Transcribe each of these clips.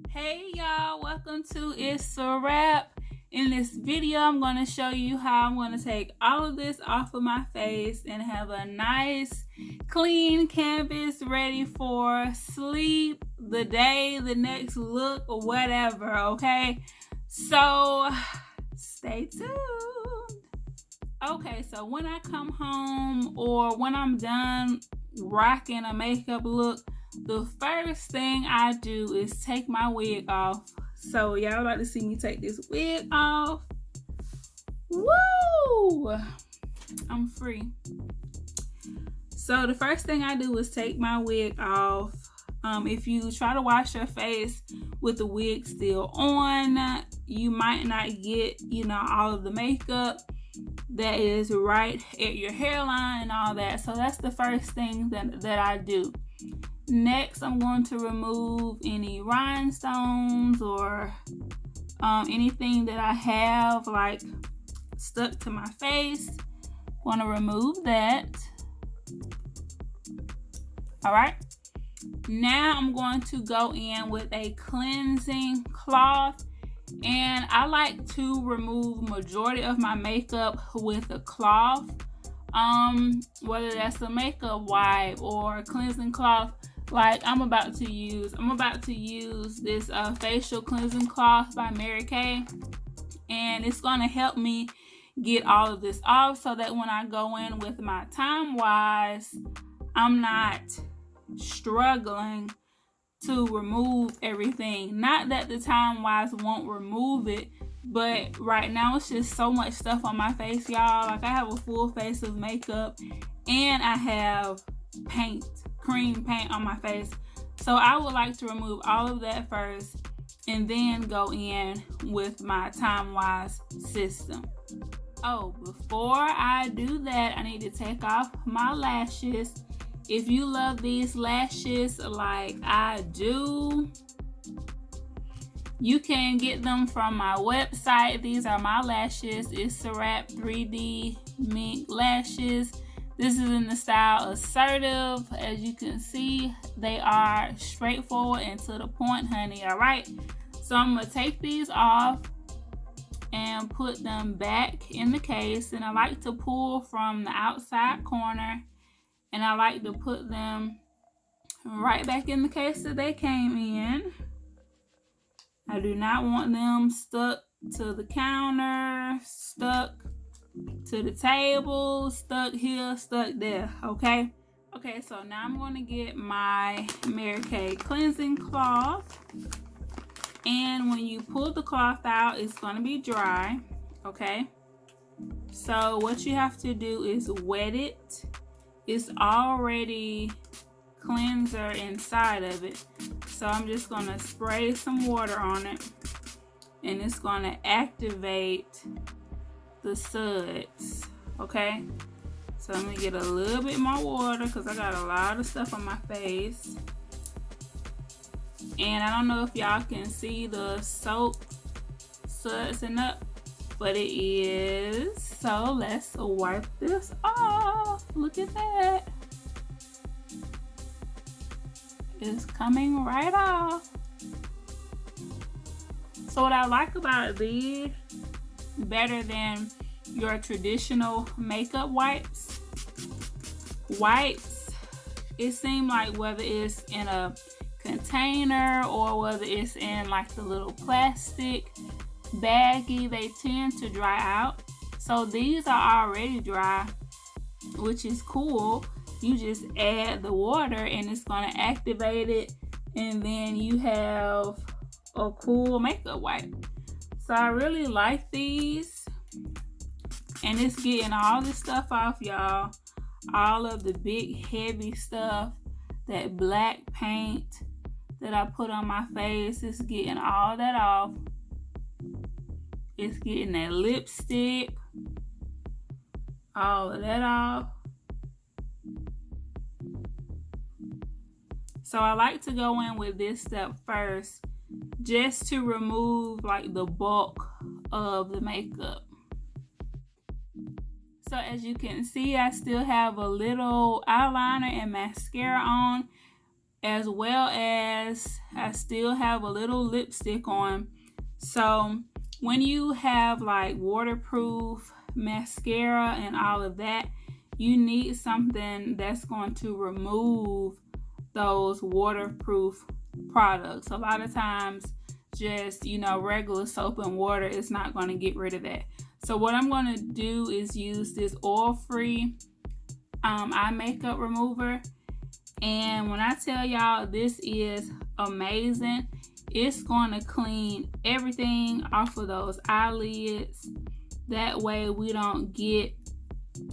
Hey y'all, welcome to Itz Sirap. In this video, I'm going to show you how I'm going to take all of this off of my face and have a nice, clean canvas ready for sleep, the day, the next look, or whatever, okay? So, stay tuned. Okay, so when I come home or when I'm done rocking a makeup look, the first thing I do is take my wig off. So y'all like to see me take this wig off. Woo! I'm free. So the first thing I do is take my wig off. If you try to wash your face with the wig still on, you might not get, all of the makeup that is right at your hairline and all that. So that's the first thing that I do. Next, I'm going to remove any rhinestones or anything that I have like stuck to my face. Want to remove that. All right. Now I'm going to go in with a cleansing cloth, and I like to remove majority of my makeup with a cloth. Whether that's a makeup wipe or a cleansing cloth. Like I'm about to use this facial cleansing cloth by Mary Kay, and it's going to help me get all of this off so that when I go in with my Time Wise, I'm not struggling to remove everything. Not that the Time Wise won't remove it, but right now it's just so much stuff on my face, y'all. Like I have a full face of makeup and I have cream paint on my face. So I would like to remove all of that first and then go in with my Time Wise system. Oh, before I do that, I need to take off my lashes. If you love these lashes like I do, you can get them from my website. These are my lashes. Itz Sirap 3D Mink Lashes. This is in the style Assertive. As you can see, they are straightforward and to the point, honey. All right. So I'm going to take these off and put them back in the case. And I like to pull from the outside corner. And I like to put them right back in the case that they came in. I do not want them stuck to the counter, stuck to the table, stuck here, stuck there, okay? Okay, so now I'm going to get my Mary Kay cleansing cloth. And when you pull the cloth out, it's going to be dry, okay? So what you have to do is wet it. It's already cleanser inside of it. So I'm just going to spray some water on it. And it's going to activate the suds, okay? So I'm gonna get a little bit more water because I got a lot of stuff on my face. And I don't know if y'all can see the soap sudsing up, but it is. So let's wipe this off. Look at that. It's coming right off. So what I like about these, better than your traditional makeup wipes, it seems like whether it's in a container or whether it's in like the little plastic baggie, they tend to dry out. So these are already dry, which is cool. You just add the water and it's going to activate it, and then you have a cool makeup wipe. So I really like these, and it's getting all this stuff off, y'all. All of the big heavy stuff, that black paint that I put on my face, it's getting all that off. It's getting that lipstick, all of that off. So I like to go in with this step first, just to remove like the bulk of the makeup. So as you can see, I still have a little eyeliner and mascara on. as well as I still have a little lipstick on. So when you have like waterproof mascara and all of that, you need something that's going to remove those waterproof products. A lot of times just, regular soap and water is not going to get rid of that. So what I'm going to do is use this oil-free eye makeup remover. And when I tell y'all this is amazing, it's going to clean everything off of those eyelids. That way we don't get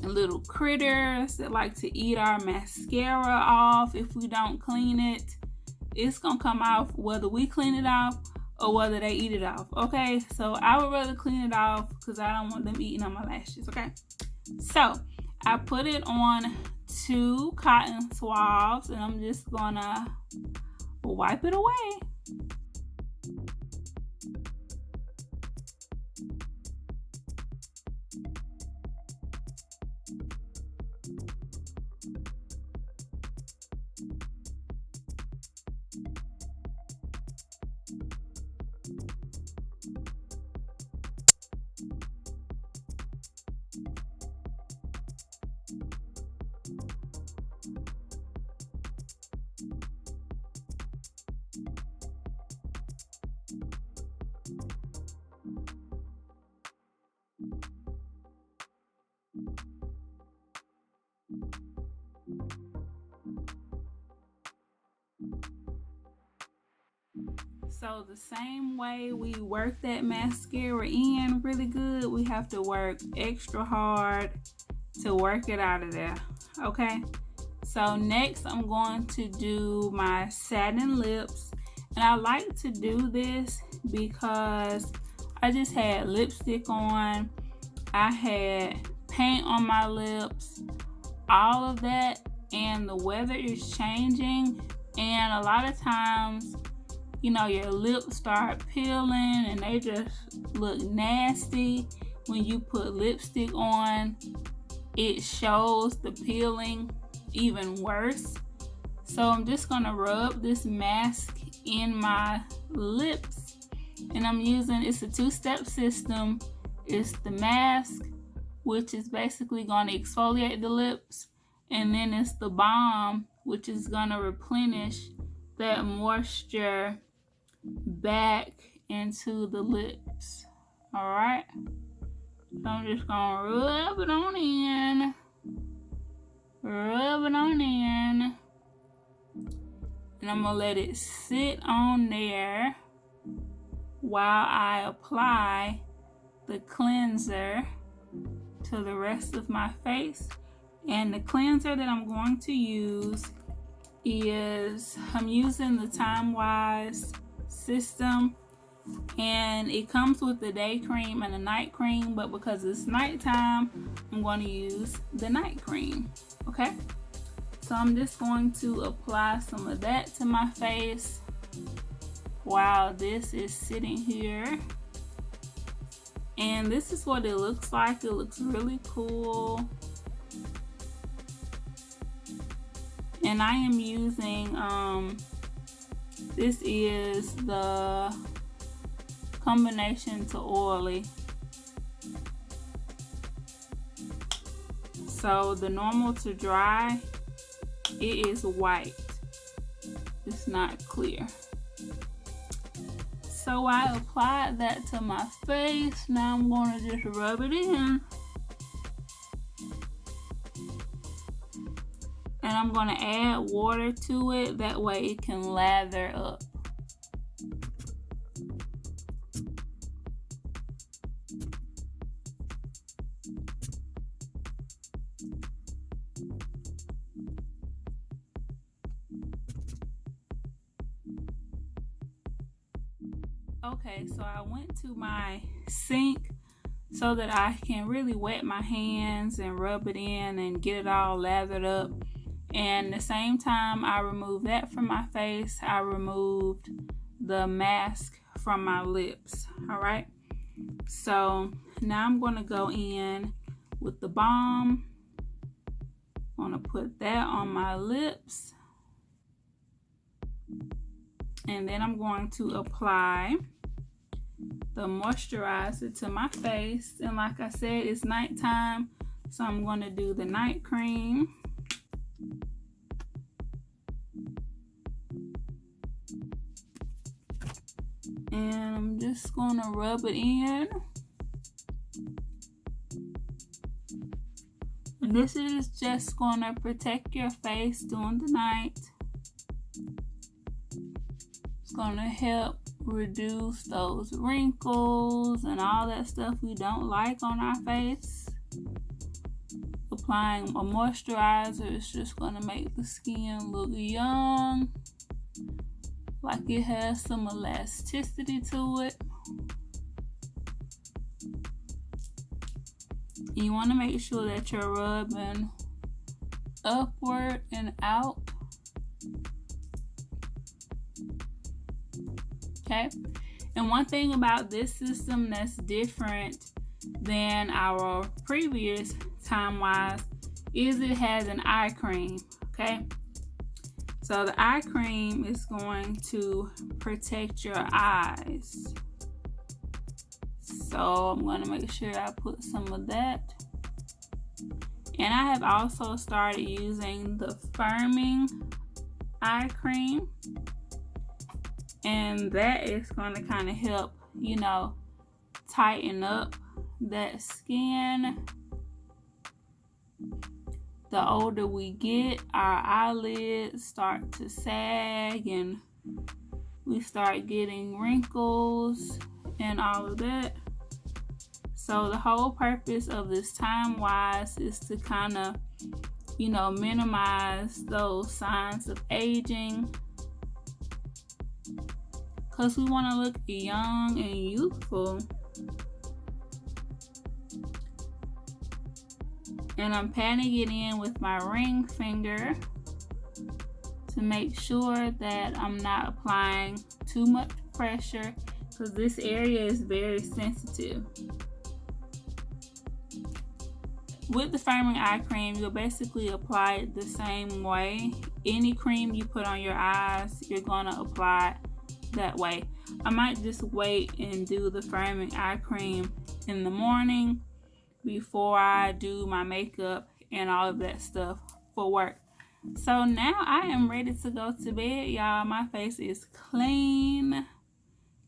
little critters that like to eat our mascara off if we don't clean it. It's going to come off whether we clean it off or whether they eat it off, okay? So I would rather clean it off because I don't want them eating on my lashes, okay? So I put it on 2 cotton swabs and I'm just gonna wipe it away. So the same way we work that mascara in really good, we have to work extra hard to work it out of there, okay? So next I'm going to do my satin lips. And I like to do this because I just had lipstick on, I had paint on my lips, all of that, and the weather is changing, and a lot of times your lips start peeling and they just look nasty. When you put lipstick on, it shows the peeling even worse. So I'm just gonna rub this mask in my lips, and I'm using, it's a 2-step system. It's the mask, which is basically gonna exfoliate the lips, and then it's the balm, which is gonna replenish that moisture back into the lips. All right, so I'm just gonna rub it on in, and I'm gonna let it sit on there while I apply the cleanser to the rest of my face. And the cleanser that I'm going to use is, I'm using the Time Wise system, and it comes with the day cream and the night cream, but because it's nighttime, I'm going to use the night cream. Okay, so I'm just going to apply some of that to my face while this is sitting here. And this is what it looks like. It looks really cool. And I am using this is the combination to oily. So the normal to dry, it is white. It's not clear. So I applied that to my face. Now I'm going to just rub it in. And I'm going to add water to it. That way it can lather up. Okay, so I went to my sink so that I can really wet my hands and rub it in and get it all lathered up. And the same time I removed that from my face, I removed the mask from my lips. All right, so now I'm going to go in with the balm. I'm going to put that on my lips. And then I'm going to apply the moisturizer to my face. And like I said, it's nighttime, so I'm going to do the night cream. And I'm just going to rub it in. And this is just going to protect your face during the night. It's going to help reduce those wrinkles and all that stuff we don't like on our face. Applying a moisturizer is just going to make the skin look young, like it has some elasticity to it. You want to make sure that you're rubbing upward and out. Okay, and one thing about this system that's different than our previous time-wise is it has an eye cream. Okay, so the eye cream is going to protect your eyes. So I'm going to make sure I put some of that. And I have also started using the firming eye cream. And that is going to kind of help, you know, tighten up that skin. The older we get, our eyelids start to sag and we start getting wrinkles and all of that. So the whole purpose of this time-wise is to kind of, you know, minimize those signs of aging. Because we want to look young and youthful. And I'm patting it in with my ring finger to make sure that I'm not applying too much pressure, because this area is very sensitive. With the firming eye cream, you'll basically apply it the same way. Any cream you put on your eyes, you're going to apply it that way. I might just wait and do the firming eye cream in the morning before I do my makeup and all of that stuff for work. So now I am ready to go to bed, y'all. My face is clean,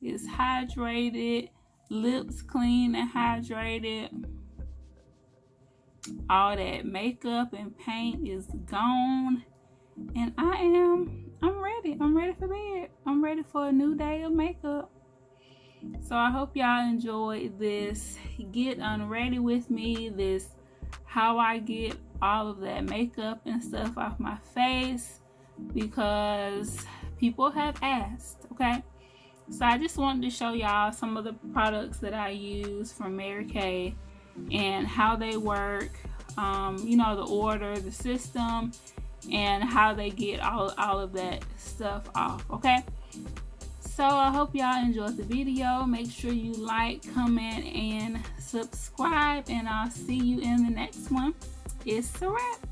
it's hydrated, lips clean and hydrated. All that makeup and paint is gone, and I'm ready. I'm ready for bed. I'm ready for a new day of makeup. So I hope y'all enjoyed this get unready with me, this how I get all of that makeup and stuff off my face, because people have asked. Okay, so I just wanted to show y'all some of the products that I use from Mary Kay and how they work, you know, the order, the system, and how they get all of that stuff off. Okay, so I hope y'all enjoyed the video. Make sure you like, comment, and subscribe, and I'll see you in the next one. It's a wrap.